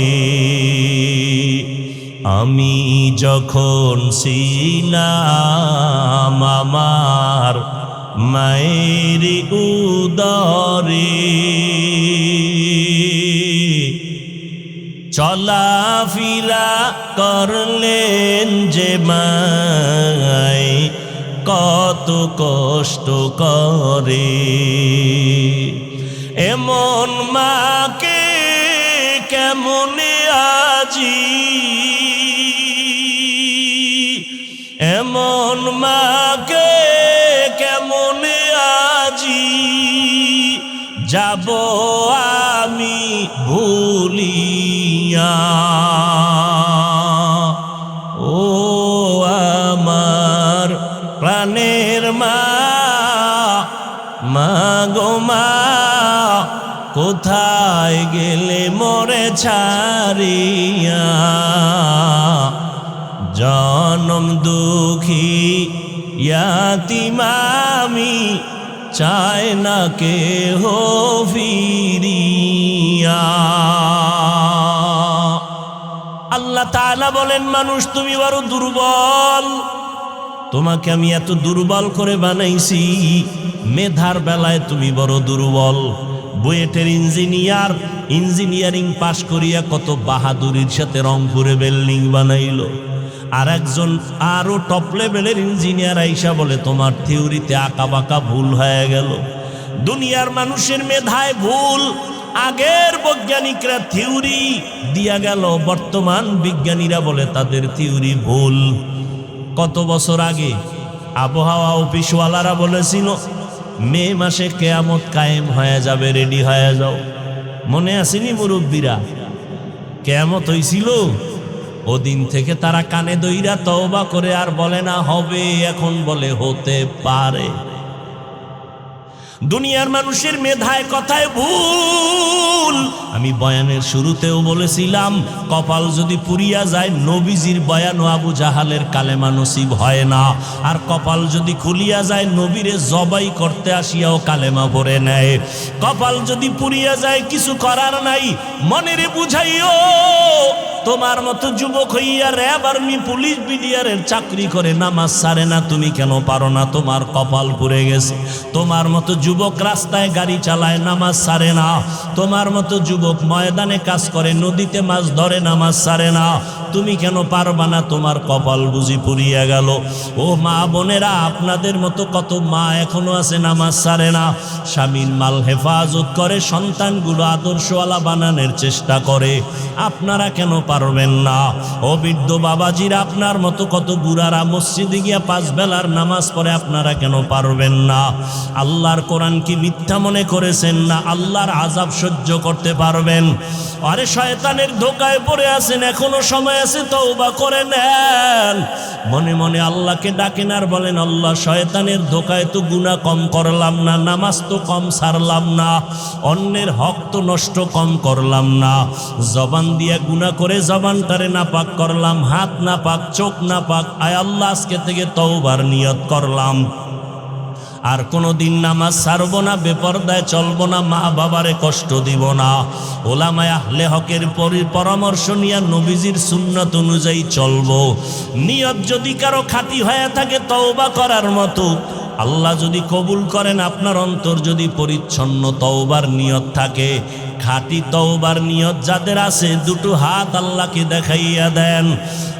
আমি যখন ছিলাম আমার মায়ের উদরে, চলাফেরা করলেন যে মায় কত কষ্ট করে। এমন মাকে কেমনে আজি, এমন মাকে কেমনে আজি যাব আমি ভুলিয়া। ও আমার প্রাণের মা, মা গো মা, কোথায় গেলে মোরে ছাড়িয়া? জনম দুঃখী ইয়াতিম আমি, চায় না কেহ ফিরিয়া। আল্লাহ তাআলা বলেন, মানুষ তুমি বড় দুর্বল, তোমাকে আমি এত দুর্বল করে বানাইছি। মেধার বেলায় তুমি বড় দুর্বল। বুয়েটের ইঞ্জিনিয়ার ইঞ্জিনিয়ারিং পাশ করিয়া কত বাহাদুরির সাথে রংপুরে বিল্ডিং বানাইলো। আর একজন আরো টপ লেভেলের ইঞ্জিনিয়ার আইসা বলে তোমার থিওরিতে আঁকা বাঁকা ভুল হয়ে গেল। দুনিয়ার মানুষের মেধায় ভুল। আগের বৈজ্ঞানিকরা থিওরি দিয়া গেল, বর্তমান বিজ্ঞানীরা বলে তাদের থিওরি ভুল। কত বছর আগে আবহাওয়া অফিসওয়ালারা বলেছিল মে মাসে কিয়ামত কায়েম হয়ে যাবে, রেডি হয়ে যাও। মনে আসেনি মুরব্বীরা? কিয়ামত হইছিল, ওদিন থেকে তারা কানে দইরা তওবা করে আর বলে না হবে, এখন বলে হতে পারে। দুনিয়ার মানুষের মেধায় কথায় ভুল। আমি বয়ানের শুরুতেও বলেছিলাম, কপাল যদি পুরিয়া যায়, নবীজির বয়ান ও আবু জাহালের কালেমা নসিব হয় না। আর কপাল যদি খুলিয়া যায়, নবীরে জবাই করতে আসিয়াও কালেমা ভরে নেয়। কপাল যদি পুরিয়া যায়, কিছু করার নাই, মনেরে বুঝাইও তোমার মতো যুবক হইয়া র্যাব, আর্মি, পুলিশ, বিডিআরের চাকরি করে নামাজ ছাড়ে না, তুমি কেন পারো না? তোমার কপাল পুড়ে গেছে। তোমার মতো যুবক রাস্তায় গাড়ি চালায়, নামাজ ছাড়ে না। তোমার মতো যুবক ময়দানে কাজ করে, নদীতে মাছ ধরে, নামাজ ছাড়ে না, তুমি কেন পারবা না? তোমার কপাল বুঝি পুড়িয়া গেল। ও মা বোনেরা, আপনাদের মতো কত মা এখনো আছে নামাজ ছাড়ে না, স্বামীর মাল হেফাজত করে, সন্তানগুলো আদর্শওয়ালা বানানোর চেষ্টা করে, আপনারা কেন পারবেন না? ও বৃদ্ধ বাবাজিরা, আপনার মতো কত বুড়ারা মসজিদে গিয়া 5 বেলার নামাজ পড়ে, আপনারা কেন পারবেন না? আল্লাহর কোরআন কি মিথ্যা মনে করেছেন না আল্লাহর আযাব সহ্য করতে পারবেন? আরে শয়তানের ধোকায় পড়ে আছেন, এখনো সময় আছে, তওবা করে নেন। মনে মনে আল্লাহকে ডাকেন আর বলেন, আল্লাহ, শয়তানের ধোকায় তো গুনাহ কম করলাম না, নামাজ তো কম ছাড়লাম না, অন্যের হক তো নষ্ট কম করলাম না, জবান দিয়ে গুনাহ করে জবানটারে নাপাক করলাম, হাত নাপাক, চোখ নাপাক, আয় আল্লাহ আজকে থেকে তওবার নিয়ত করলাম, আর কোনোদিন নামাজ ছাড়বো না, বেপরদায় চলবো না, মা বাবারে কষ্ট দিব না, ওলামায়ে আহলে হকের পরামর্শ নিয়ে নবীজির সুন্নাত অনুযায়ী চলবো। নিয়ত যদি কারো খাঁটি হয়ে থাকে তওবা করার মতো, আল্লাহ যদি কবুল করেন, আপনার অন্তর যদি পরিচ্ছন্ন তওবার নিয়ত থাকে, খাঁটি তওবার নিয়ত যাদের আছে, দুটো হাত আল্লাহকে দেখাইয়া দেন,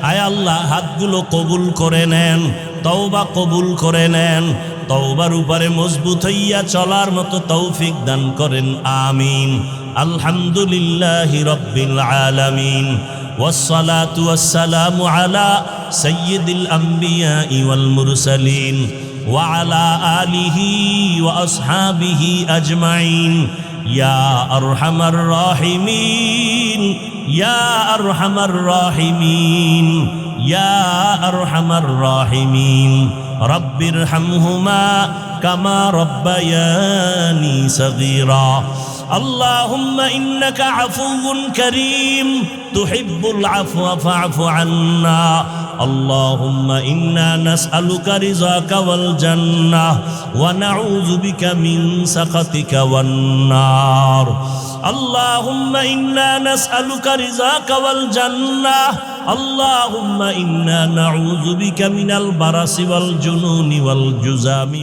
আয় আল্লাহ হাতগুলো কবুল করে নেন, তওবা কবুল করে নেন, তওবার উপরে মজবুত হইয়া চলার মতো তৌফিক দান করেন, আমিন। আলহামদুলিল্লাহি রাব্বিল আলামিন, ওয়াসসালাতু ওয়াসসালামু আলা সাইয়্যিদিল আমবিয়াই ওয়াল মুরসালিন ওয়া আলা আলিহি ওয়া আসহাবিহি আজমাইন। ইয়া আরহামার রাহিমিন, ইয়া আরহামার রাহিমিন, ইয়া আরহামার রাহিমিন। রব্বির হামহুমা কামা রব্বায়ানি সগীরা। আল্লাহুম্মা ইন্নাকা আফুউন কারীম তুহিব্বুল আফওয়া ফা'ফু আন্না। আল্লাহুম্মা ইন্না নাসআলুকা রিযাকা ওয়াল জান্নাহ ওয়া নাউযু বিকা মিন সাখাতিকা ওয়ান নার। আল্লাহুম্মা ইন্না নাসআলুকা রিযাকা ওয়াল জান্নাহ। আল্লাহুম্মা ইন্না নাউযু বিকা মিনাল বারাসি ওয়াল জুনুনি ওয়াল জুযামি।